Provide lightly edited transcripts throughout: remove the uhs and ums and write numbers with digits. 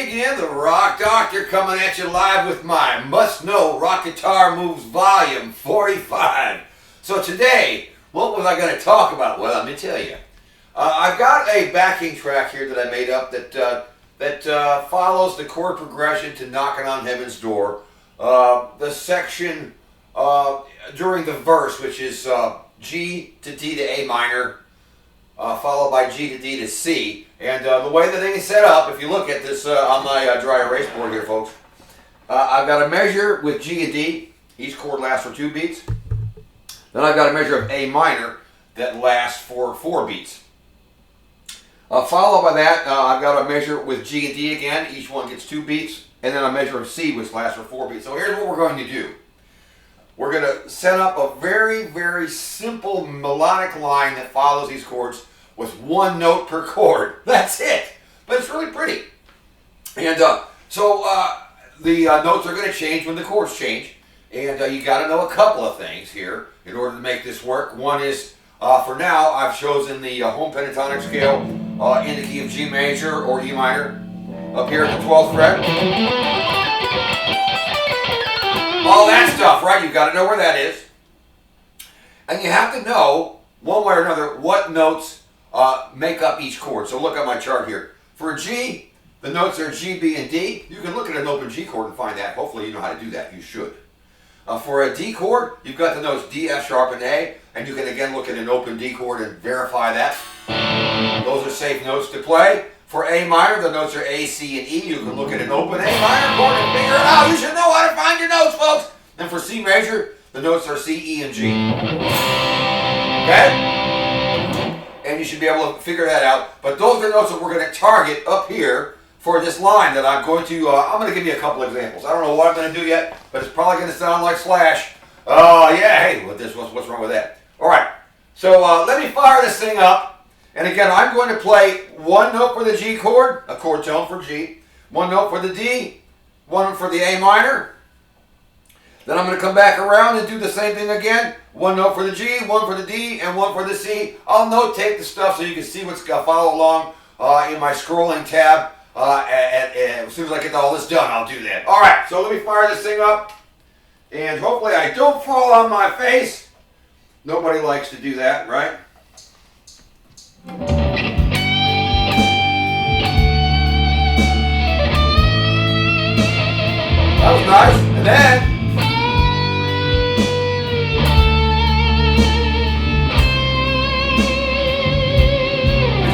again, the Rock Doctor, coming at you live with my must-know rock guitar moves volume 45. So today, what was I going to talk about? Well, let me tell you. I've got a backing track here that I made up that follows the chord progression to Knocking on Heaven's Door. The section during the verse, which is G to D to A minor, followed by G to D to C. And the way the thing is set up, if you look at this on my dry erase board here, folks, I've got a measure with G and D. Each chord lasts for 2 beats. Then I've got a measure of A minor that lasts for 4 beats. Followed by that, I've got a measure with G and D again. Each one gets 2 beats. And then a measure of C, which lasts for 4 beats. So here's what we're going to do. We're going to set up a very, very simple melodic line that follows these chords with 1 note per chord. That's it. But it's really pretty. And so the notes are going to change when the chords change. And you got to know a couple of things here in order to make this work. One is, for now, I've chosen the home pentatonic scale in the key of G major or E minor up here at the 12th fret. All that stuff, right? You've got to know where that is. And you have to know, one way or another, what notes make up each chord. So look at my chart here. For a G, the notes are G, B, and D. You can look at an open G chord and find that. Hopefully you know how to do that. You should. For a D chord, you've got the notes D, F sharp, and A. And you can again look at an open D chord and verify that. Those are safe notes to play. For A minor, the notes are A, C, and E. You can look at an open A minor chord and figure it out. You should know how to find your notes, folks. And for C major, the notes are C, E, and G. Okay? And you should be able to figure that out. But those are the notes that we're going to target up here for this line that I'm going to, I'm going to give you a couple examples. I don't know what I'm going to do yet, but it's probably going to sound like Slash. Oh, yeah, hey, what's wrong with that? All right, so let me fire this thing up. And again, I'm going to play 1 note for the G chord, a chord tone for G, 1 note for the D, 1 for the A minor. Then I'm going to come back around and do the same thing again. 1 note for the G, 1 for the D, and 1 for the C. I'll note tape the stuff so you can see what's going to follow along in my scrolling tab. As soon as I get all this done, I'll do that. All right, so let me fire this thing up. And hopefully I don't fall on my face. Nobody likes to do that, right? That was nice. And then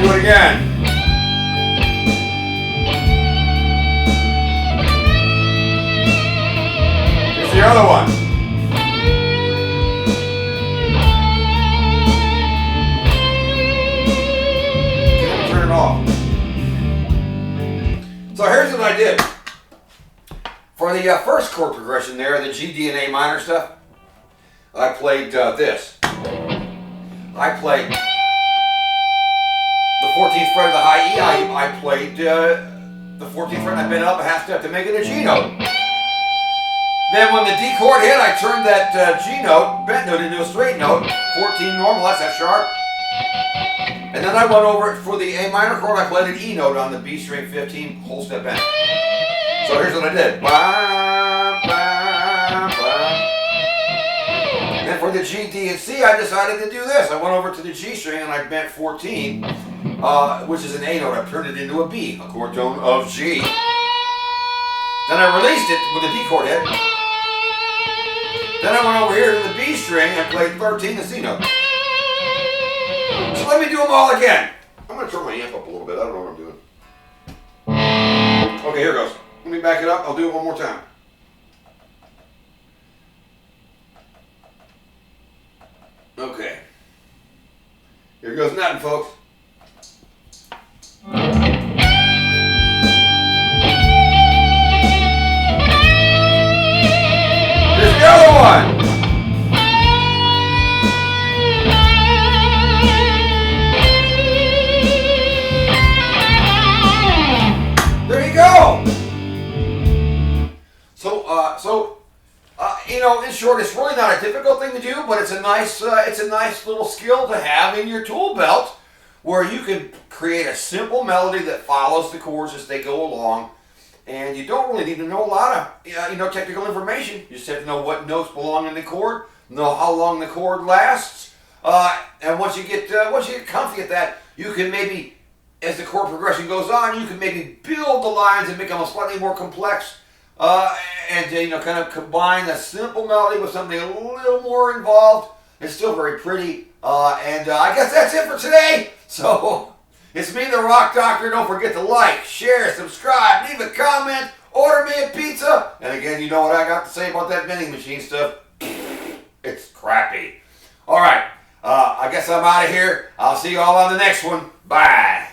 do it again. Here's the other one. Turn it off. So here's what I did. For the first chord progression there, the G, D, and A minor stuff, I played this. I played the 14th fret of the high E. I played the 14th fret and I bent up a half step to make it a G note. Then when the D chord hit, I turned that G note, bent note, into a straight note. 14 normal, that's F sharp. And then I went over it for the A minor chord. I played an E note on the B string 15, whole step bend. So here's what I did. And then for the G, D, and C, I decided to do this. I went over to the G string and I bent 14, which is an A note. I turned it into a B, a chord tone of G. Then I released it with the D chord hit. Then I went over here to the B string and played 13, the C note. So let me do them all again. I'm going to turn my amp up a little bit. I don't know what I'm doing. Okay, here goes. Let me back it up. I'll do it one more time. Okay. Here goes nothing, folks. Here's the other one. There you go. So, you know, in short, it's really not a difficult thing to do, but it's a nice little skill to have in your tool belt, where you can create a simple melody that follows the chords as they go along, And you don't really need to know a lot of technical information. You just have to know what notes belong in the chord, know how long the chord lasts, and once you get comfy at that, you can maybe, as the chord progression goes on, you can maybe build the lines and make them slightly more complex, and kind of combine a simple melody with something a little more involved. It's still very pretty, and I guess that's it for today. So. It's me, the Rock Doctor. Don't forget to like, share, subscribe, leave a comment, order me a pizza. And again, you know what I got to say about that vending machine stuff? It's crappy. All right, I guess I'm out of here. I'll see you all on the next one. Bye.